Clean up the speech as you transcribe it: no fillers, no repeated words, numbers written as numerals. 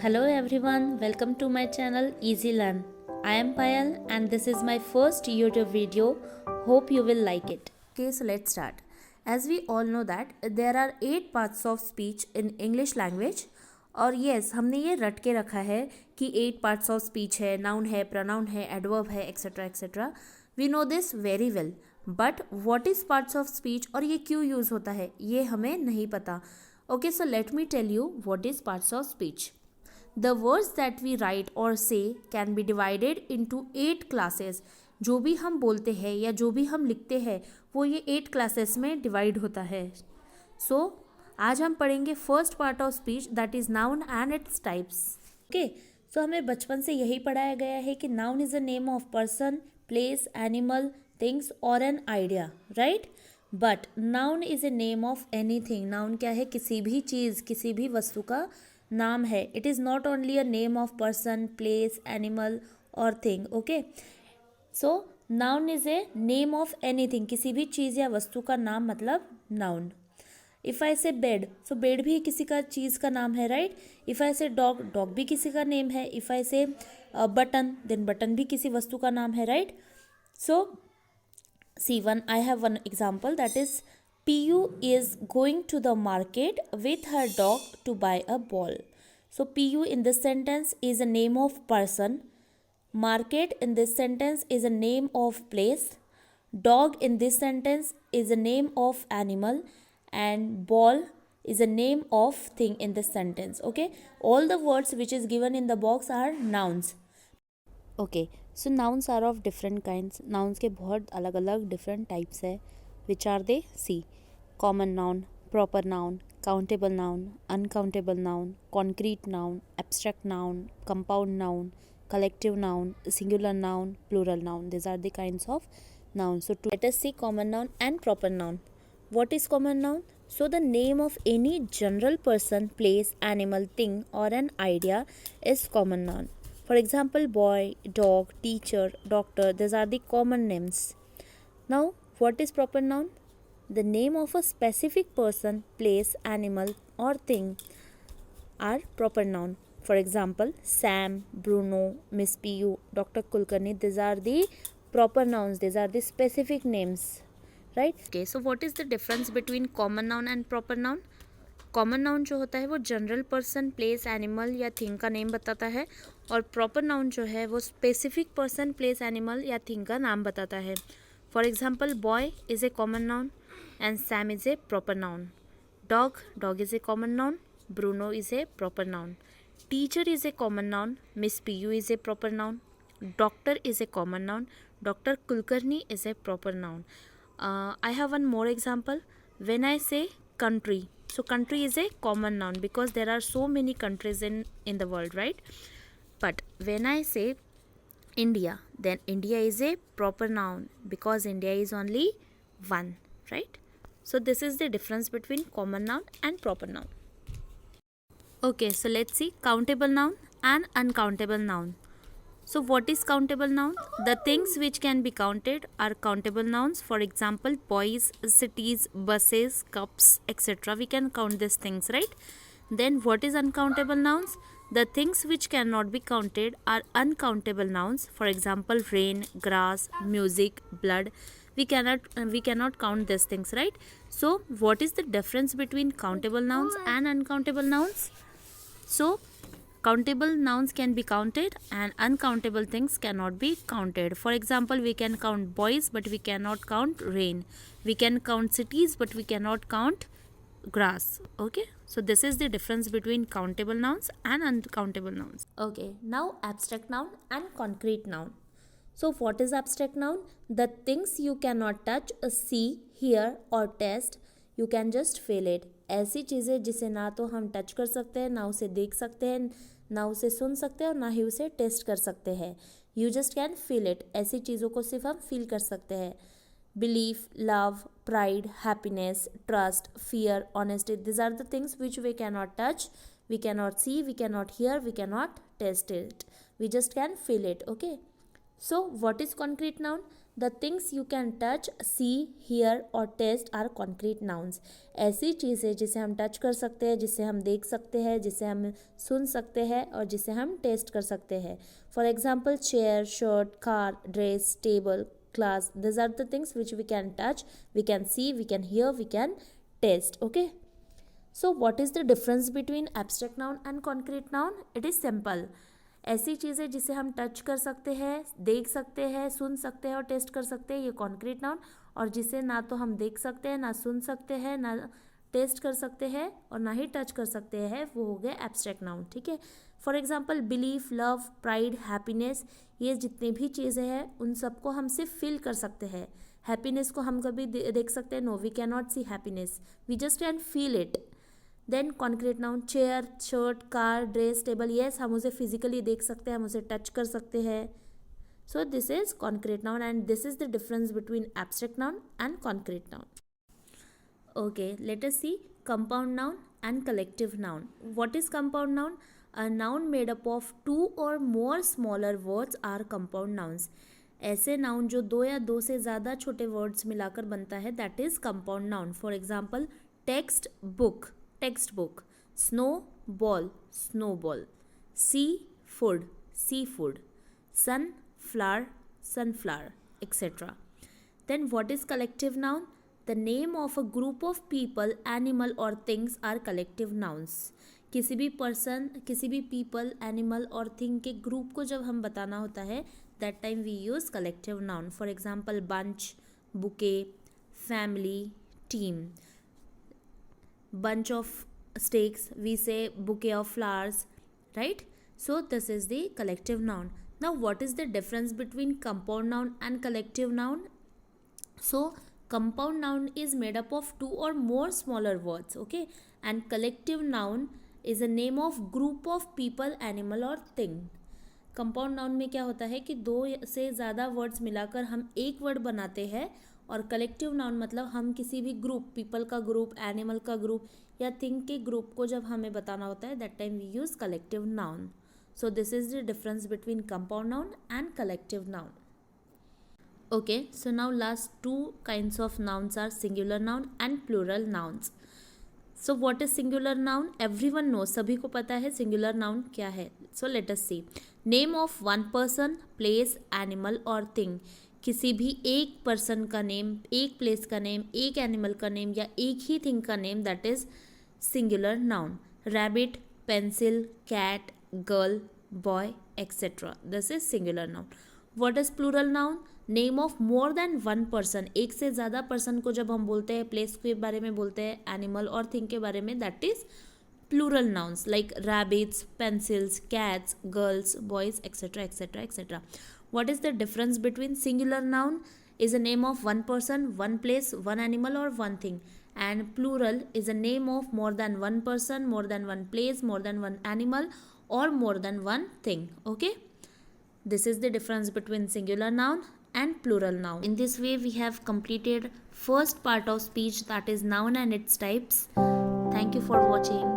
Hello everyone, welcome to my channel Easy Learn. I am Payal and this is my first YouTube video. Hope you will like it. Okay, so let's start. As we all know that there are 8 parts of speech in English language और yes हमने ये रट के रखा है कि 8 parts of speech है, noun है, pronoun है, adverb है, etc etc. We know this very well. But what is parts of speech और ये क्यों यूज़ होता है ये हमें नहीं पता. Okay, so let me tell you what is parts of speech. The words that we write or say can be divided into 8 classes. जो भी हम बोलते हैं या जो भी हम लिखते हैं वो ये 8 क्लासेस में डिवाइड होता है. सो आज हम पढ़ेंगे first part of speech that is noun and its types. Okay, so हमें बचपन से यही पढ़ाया गया है कि noun is a name of person, place, animal, things और an idea, right. But noun is a name of anything. Noun क्या है? किसी भी चीज़, किसी भी वस्तु का नाम है. It is not only a name of person, place, animal और thing. Okay, so noun is a name of anything. किसी भी चीज़ या वस्तु का नाम मतलब नाउन. इफ़ आई से बेड, सो बेड भी किसी का चीज़ का नाम है, राइट. इफ़ आई से डॉग, डॉग भी किसी का नेम है. इफ़ आई से बटन, देन बटन भी किसी वस्तु का नाम है, right. So see one, I have one example, that is Piyu is going to the market with her dog to buy a ball. So Piyu in this sentence is a name of person, market in this sentence is a name of place, dog in this sentence is a name of animal, and ball is a name of thing in this sentence. Okay, all the words which is given in the box are nouns. Okay, so nouns are of different kinds. Nouns के बहुत अलग अलग different types है. Which are they? See, common noun, proper noun, countable noun, uncountable noun, concrete noun, abstract noun, compound noun, collective noun, singular noun, plural noun. These are the kinds of nouns. So let us see common noun and proper noun. What is common noun? So the name of any general person, place, animal, thing or an idea is common noun. For example, boy, dog, teacher, doctor, these are the common names. Now, what is proper noun? The name of a specific person, place, animal or thing are proper noun. For example, Sam, Bruno, Miss Piyu, Dr. Kulkarni, these are the proper nouns. These are the specific names, right? Okay, so what is the difference between common noun and proper noun? Common noun जो होता है वो general person, place, animal या thing का name बताता है, और proper noun जो है वो स्पेसिफिक पर्सन, प्लेस, एनिमल या थिंग का नाम बताता है. For example, boy is a common noun and Sam is a proper noun. Dog, dog is a common noun. Bruno is a proper noun. Teacher is a common noun. Miss Piu is a proper noun. Doctor is a common noun. Doctor Kulkarni is a proper noun. I have one more example. When I से country, so country is a common noun because there are so many countries in the world, right? But when I say India, then India is a proper noun because India is only one, right? So this is the difference between common noun and proper noun. Okay, so let's see countable noun and uncountable noun. So what is countable noun? The things which can be counted are countable nouns. For example, boys, cities, buses, cups, etc. We can count these things, right? Then what is uncountable nouns? The things which cannot be counted are uncountable nouns. For example, rain, grass, music, blood. We cannot count these things, right? So what is the difference between countable nouns and uncountable nouns? So countable nouns can be counted and uncountable things cannot be counted. For example, we can count boys but we cannot count rain. We can count cities but we cannot count grass. Okay, so this is the difference between countable nouns and uncountable nouns. Okay, now abstract noun and concrete noun. So what is abstract noun? The things you cannot touch, see, hear or taste, you can just feel it. ऐसी चीज़ें जिसे ना तो हम touch कर सकते हैं, ना उसे देख सकते हैं, ना उसे सुन सकते हैं और ना ही उसे टेस्ट कर सकते हैं. You just can feel it. ऐसी चीज़ों को सिर्फ हम फील कर सकते हैं. Belief, love, pride, happiness, trust, fear, honesty, these are the things which we cannot touch, we cannot see, we cannot hear, we cannot taste it. We just can feel it. Okay, so what is concrete noun? The things you can touch, see, hear or taste are concrete nouns. ऐसी चीज़ें जिसे हम touch कर सकते हैं, जिसे हम देख सकते हैं, जिसे हम सुन सकते हैं और जिसे हम टेस्ट कर सकते हैं. For example chair, shirt, car, dress, table, glass. These are the things which we can touch, we can see, we can hear, we can taste. Okay. So what is the difference between abstract noun and concrete noun? It is simple. ऐसी चीज़ें जिसे हम touch कर सकते हैं, देख सकते हैं, सुन सकते हैं और टेस्ट कर सकते हैं, ये कॉन्क्रीट नाउन. और जिसे ना तो हम देख सकते हैं, ना सुन सकते हैं, ना टेस्ट कर सकते हैं और ना ही टच कर सकते हैं, वो हो गया एब्स्ट्रैक्ट नाउन. ठीक है. For example belief, love, pride, happiness, ये जितनी भी चीज़ें हैं उन सबको हम सिर्फ फील कर सकते हैं. हैप्पीनेस को हम कभी देख सकते हैं? No, we can not see happiness, we just can feel it. Then concrete noun, chair, shirt, car, dress, table, yes हम उसे फिजिकली देख सकते हैं, हम उसे टच कर सकते हैं. सो this is concrete noun and this is the difference between abstract noun and concrete noun. Okay, let us see compound noun and collective noun. What is compound noun? A noun made up of two or more smaller words are compound nouns. ऐसे noun जो दो या दो से ज़्यादा छोटे words मिलाकर बनता है, that is compound noun. For example text book, text book. Snow ball, snow ball. Sea food, sea food. Sun flower, sunflower, etcetera. Then what is collective noun? The name of a group of people, animal or things are collective nouns. किसी भी person, किसी भी people, animal और thing के group को जब हम बताना होता है, that time we use collective noun. For example bunch, bouquet, family, team. bunch of sticks, we say bouquet of flowers, right? So this is the collective noun. Now what is the difference between compound noun and collective noun? So compound noun is made up of two or more smaller words, okay, and collective noun is a name of group of people, animal or thing. Compound noun में क्या होता है कि दो से ज़्यादा words मिलाकर हम एक वर्ड बनाते हैं, और कलेक्टिव नाउन मतलब हम किसी भी ग्रुप, पीपल का ग्रुप, एनिमल का ग्रुप या थिंग के ग्रुप को जब हमें बताना होता है, that time we use collective noun. So this is the difference between compound noun and collective noun. Okay, so now last two kinds of nouns are singular noun and plural nouns. So what is singular noun? Everyone knows, सभी को पता है singular noun क्या है. So let us see. Name of one person, place, animal or thing. किसी भी एक person का नेम, एक प्लेस का नेम, एक एनिमल का नेम या एक ही थिंग का name, that is singular noun. Rabbit, pencil, cat, girl, boy, etcetera. This is singular noun. What is plural noun? Name of more than one person. एक से ज़्यादा पर्सन को जब हम बोलते हैं, प्लेस के बारे में बोलते हैं, एनिमल और थिंग के बारे में, that is plural nouns like rabbits, pencils, cats, girls, boys, etc., etc., etc. What is the difference between singular noun is a name of one person, one place, one animal or one thing, and plural is a name of more than one person, more than one place, more than one animal or more than one thing. Okay, this is the difference between singular noun and plural noun. In this way we have completed first part of speech, that is noun and its types. Thank you for watching.